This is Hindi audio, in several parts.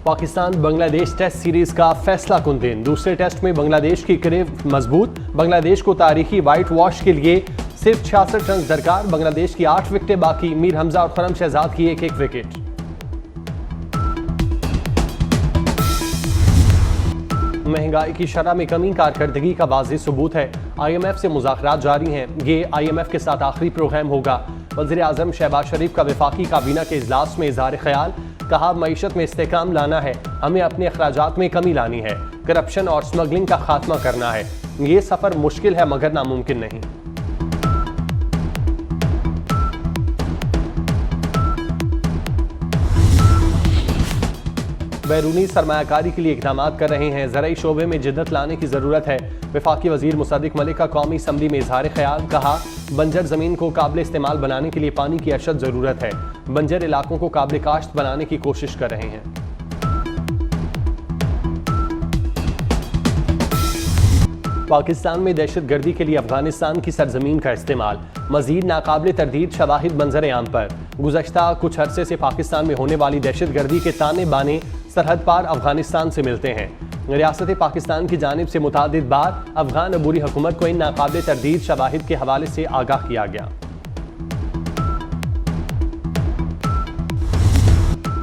पाकिस्तान बांग्लादेश टेस्ट सीरीज का फैसला कुन दिन। दूसरे टेस्ट में बांग्लादेश की करीब मजबूत। बांग्लादेश को तारीखी वाइट वॉश के लिए सिर्फ 66 रन दरकार। बांग्लादेश की 8 विकेटें बाकी। मीर हमजा और खुरम शहजाद की एक विकेट। महंगाई की शरह में कमी कारकर्दगी का वाज़ेह सबूत है। IMF से मुज़ाकरात जारी हैं। ये IMF के साथ आखिरी प्रोग्राम होगा। वज़ीर आज़म शहबाज शरीफ का वफाकी काबीना के इजलास में इज़हार ख्याल। कहा, मईशत में इस्तेकाम लाना है, हमें अपने अखराजात में कमी लानी है, करप्शन और स्मगलिंग का खात्मा करना है। ये सफ़र मुश्किल है मगर नामुमकिन नहीं। बैरूनी सरमायाकारी के लिए इक़दाम कर रहे हैं। ज़राई शोबे में जिद्दत लाने की ज़रूरत है। वफाकी वज़ीर मुसद्दिक मलिक का कौमी असम्बली में इज़हार ख्याल। कहा, बंजर ज़मीन को काबिल इस्तेमाल बनाने के लिए पानी की अशद ज़रूरत है। बंजर इलाकों को काबिल काश्त बनाने की कोशिश कर रहे हैं। पाकिस्तान में दहशत गर्दी के लिए अफगानिस्तान की सरजमीन का इस्तेमाल। मजीद नाकाबिल तरदीद शवाहिद मंजर आम पर। गुज़श्ता कुछ अरसे से पाकिस्तान में होने वाली दहशत गर्दी के ताने बाने सरहद पार अफगानिस्तान से मिलते हैं। रियासत पाकिस्तान की जानिब से मुतादिद बार अफगान अबूरी हुकूमत को इन नाकाबिल तरदीद शवाहिद के हवाले से आगाह किया गया।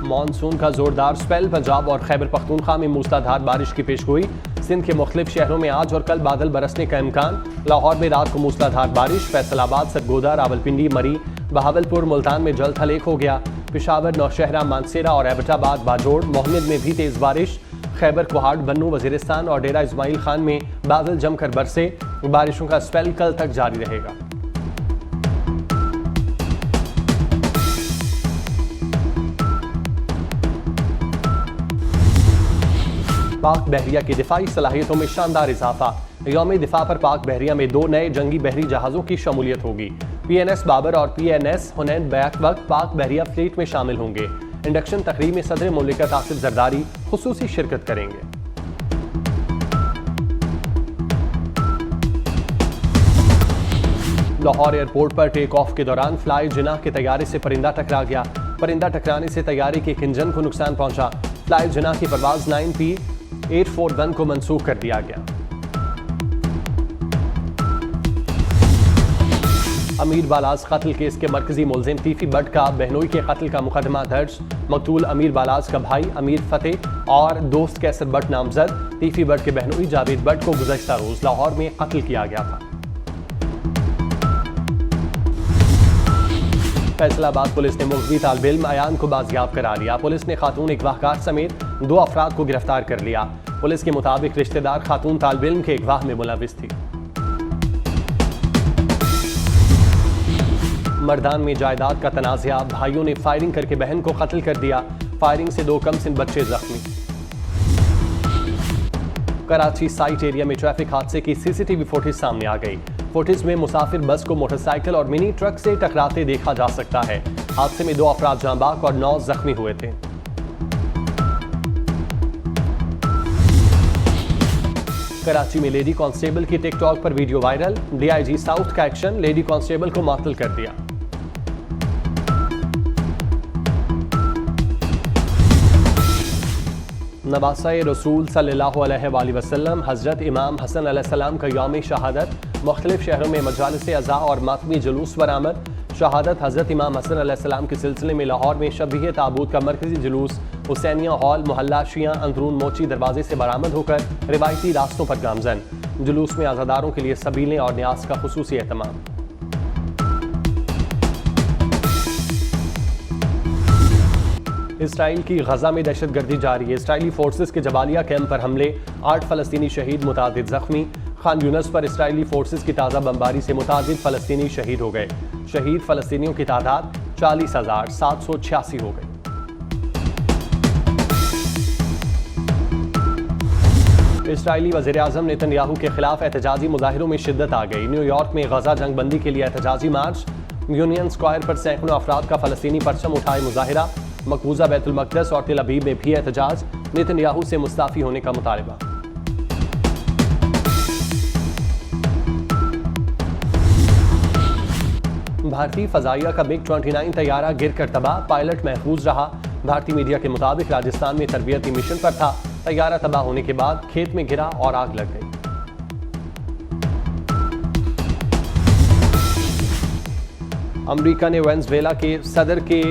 मानसून का जोरदार स्पेल। पंजाब और खैबर पख्तूनख्वा में मूसलाधार बारिश की पेशगोई। सिंध के मुख्तलिफ शहरों में आज और कल बादल बरसने का इम्कान। लाहौर में रात को मूसलाधार बारिश। फैसलाबाद, सरगोदा, रावलपिंडी, मरी, बहावलपुर, मुल्तान में जल थल एक हो गया। पेशावर, नौशहरा, मानसेरा और एबटाबाद, बाजोड़, मोहम्मद में भी तेज बारिश। खैबर, कोहाट, बन्नू, वजीरिस्तान और डेरा इस्माइल खान में बादल जमकर बरसे। बारिशों का स्पेल कल तक जारी रहेगा। पाक बहरिया की दिफाई सलाहियतों में शानदार इजाफा। यौम दिफा पर पाक बहरिया में 2 नए जंगी बहरी जहाज़ों की शमूलियत होगी। PNS बाबर और PNS हुनैन बैक वक्त पाक बहरिया फ्लीट में शामिल होंगे। इंडक्शन तकरीब में सदर मुमलिकत आसिफ जरदारी खुसूसी शिरकत करेंगे। लाहौर एयरपोर्ट पर टेक ऑफ के दौरान फ्लाई जिनाह के तैयारे से परिंदा टकरा गया। परिंदा टकराने से तैयारे के एक इंजन को नुकसान पहुंचा। फ्लाई जिनाह की परवाज 9P841 को मंसूख कर दिया गया। अमीर बालाज कत्ल केस के मरकजी मुलजिम तीफी बट का बहनोई के कत्ल का मुकदमा दर्ज। मकतूल अमीर बालाज का भाई अमीर फतेह और दोस्त कैसर बट नामजद। तीफी बट के बहनोई जावेद बट को गुज़श्ता रोज लाहौर में कत्ल किया गया था। फैसलाबाद पुलिस ने मुल्ज़मी तालिब इल्म अयान को बाजियाब करा लिया। पुलिस ने खातून अगवाहकार समेत 2 अफराद को गिरफ्तार कर लिया। पुलिस के मुताबिक रिश्तेदार खातून तालिब इल्म के अगवाह में मुलविस थी। मर्दान में जायदाद का तनाज़ा। भाइयों ने फायरिंग करके बहन को कत्ल कर दिया। फायरिंग से 2 कमसिन बच्चे जख्मी। कराची साइट एरिया में ट्रैफिक हादसे की CCTV फुटेज सामने आ गई। फुटेज में मुसाफिर बस को मोटरसाइकिल और मिनी ट्रक से टकराते देखा जा सकता है। हादसे में 2 अफराद जाँ बाक और 9 जख्मी हुए थे। कराची में लेडी कांस्टेबल की टिकटॉक पर वीडियो वायरल। DIG साउथ का एक्शन। लेडी कांस्टेबल को मुअत्तल कर दिया। नवासा-ए रसूल सल्लल्लाहु अलैहि वसल्लम हज़रत इमाम हसन अलैहिस्सलाम का यौम शहादत। मुख्तलिफ शहरों में मजालिस अज़ा और मातमी जुलूस बरामद। शहादत हज़रत इमाम हसन अलैहिस्सलाम के सिलसिले में लाहौर में शबीह ताबूत का मरकजी जुलूस हुसैनिया हॉल, मोहल्ला शिया अंदरून मोची दरवाजे से बरामद होकर रिवायती रास्तों पर गामजन। जुलूस में आज़ादारों के लिए सबीलें और न्यास का खुसूसी एहतमाम। इसराइल की गजा में दहशत गर्दी जारी है। इसराइली फोर्सेस के जबालिया कैंप पर हमले। 8 फ़लस्तीनी शहीद, मुतादिद जख्मी। खान यूनस पर इसराइली फोर्सेस की ताज़ा बमबारी से मुतादिद फ़लस्तीनी शहीद हो गए। शहीद फ़लस्तीनियों की तादाद 40,786 हो गई। इसराइली वज़ीर आज़म नेतन्याहू के खिलाफ एहतजाजी मुजाहिरों में शिद्दत आ गई। न्यूयॉर्क में गजा जंग बंदी के लिए एहतजाजी मार्च। यूनियन स्क्वायर पर सैकड़ों अफराद का फ़लस्तीनी परचम उठाए मुजाहिरा। मकबूजा बैतुल मक़दस और तेल अवीव में भी एहतजाज। नेतन्याहू से मुस्ताफ़ी होने का मुतालबा। भारतीय फ़ज़ाइया का MiG-29 तैयारा गिर कर तबाह। पायलट महफूज रहा। भारतीय मीडिया के मुताबिक राजस्थान में तरबियती मिशन पर था। तैयारा तबाह होने के बाद खेत में गिरा और आग लग गई। अमेरिका ने वेनेजुएला के सदर के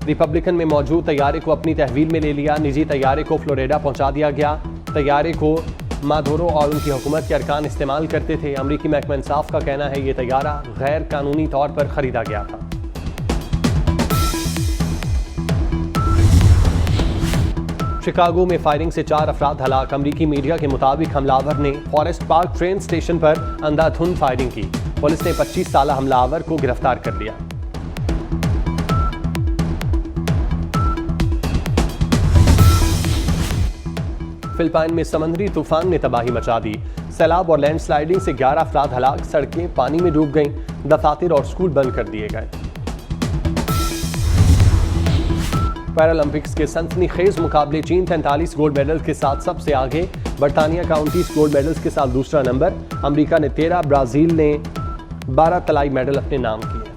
रिपब्लिकन में मौजूद तैयारे को अपनी तहवील में ले लिया। निजी तैयारे को फ्लोरिडा पहुंचा दिया गया। तैयारे को मादुरो और उनकी हुकूमत के अरकान इस्तेमाल करते थे। अमरीकी महकमा इंसाफ का कहना है ये तैयारा गैर कानूनी तौर पर खरीदा गया था। शिकागो में फायरिंग से 4 अफराद हलाक। अमरीकी मीडिया के मुताबिक हमलावर ने फॉरेस्ट पार्क ट्रेन स्टेशन पर अंधाधुंध फायरिंग की। पुलिस ने 25 साल हमलावर को गिरफ्तार कर लिया। फिलिपाइन में समुद्री तूफान ने तबाही मचा दी। सैलाब और लैंडस्लाइडिंग से 11 अफराद हलाक। सड़कें पानी में डूब गईं। दफातर और स्कूल बंद कर दिए गए। पैरालंपिक्स के सनसनीखेज मुकाबले चीन 43 गोल्ड मेडल के साथ सबसे आगे। बरतानिया का 29 गोल्ड मेडल्स के साथ दूसरा नंबर। अमेरिका ने 13, ब्राजील ने 12 तलाई मेडल अपने नाम किए।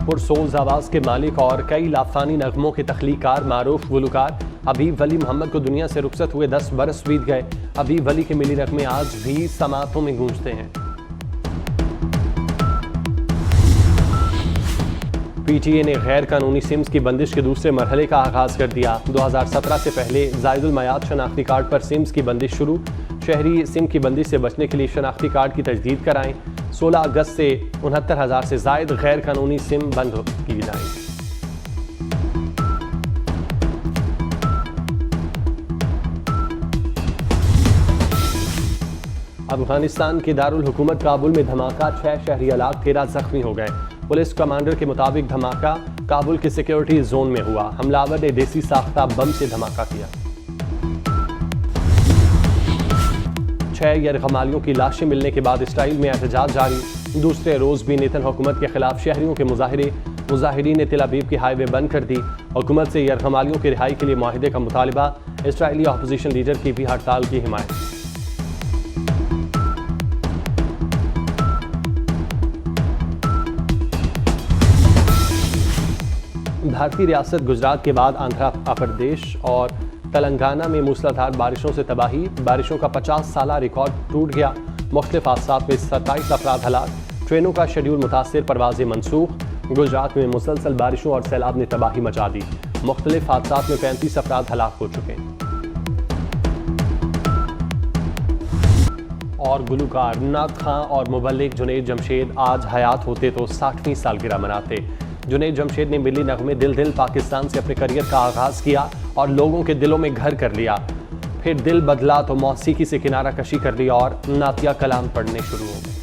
पुरसोज आवाज के मालिक और कई लाफानी नगमों के तख्लीकार मारूफ गुलकार हबीब वली मोहम्मद को दुनिया से रुखसत हुए 10 बरस बीत गए। हबीब वली के मिली नगमे आज भी समातों में गूंजते हैं। पीटीए ने गैर कानूनी सिम्स की बंदिश के दूसरे मरहले का आगाज कर दिया। 2017 से पहले जायदुल मयाद शनाख्ती कार्ड पर सिम्स की बंदिश शुरू। शहरी सिम की बंदिश से बचने के लिए शनाख्ती कार्ड की तजदीद कराएं। 16 अगस्त से 69,000 से जायद गैर कानूनी सिम बंद की जाएंगी। अफगानिस्तान के दारुल हुकूमत काबुल में धमाका, 6 शहरी हलाक, 13 जख्मी हो गए। पुलिस कमांडर के मुताबिक धमाका काबुल के सिक्योरिटी जोन में हुआ। हमलावर ने देसी साख्ता बम से धमाका किया। 6 यरगमालियों की लाशें मिलने के बाद इसराइल में एहतजाज जारी। दूसरे रोज भी नेतन हुकूमत के खिलाफ शहरियों के मुजाहिरीन ने तेल अवीव की हाईवे बंद कर दी। हुकूमत से यरगमालियों की रिहाई के लिए मुआहिदे का मुतालबा। इसराइली अपोजिशन लीडर की भी हड़ताल की हिमायत। भारतीय रियासत गुजरात के बाद आंध्र प्रदेश और तेलंगाना में मूसलाधार बारिशों से तबाही। बारिशों का 50 साला रिकॉर्ड टूट गया। मुख्तलिफ हादसात में 27 अफराद हलाक। ट्रेनों का शेड्यूल मुतासिर, परवाजें मनसूख। गुजरात में मुसलसल बारिशों और सैलाब ने तबाही मचा दी। मुख्तलिफ हादसात में 35 अफराद हलाक हो चुके हैं। और गुलकार नात खां और मुबल्लिग जुनैद जमशेद आज हयात होते तो 60वीं सालगिरह मनाते। जुनैद जमशेद ने मिली नगमे दिल दिल पाकिस्तान से अपने करियर का आगाज किया और लोगों के दिलों में घर कर लिया। फिर दिल बदला तो मौसीकी से किनारा कशी कर लिया और नातिया कलाम पढ़ने शुरू हो गए।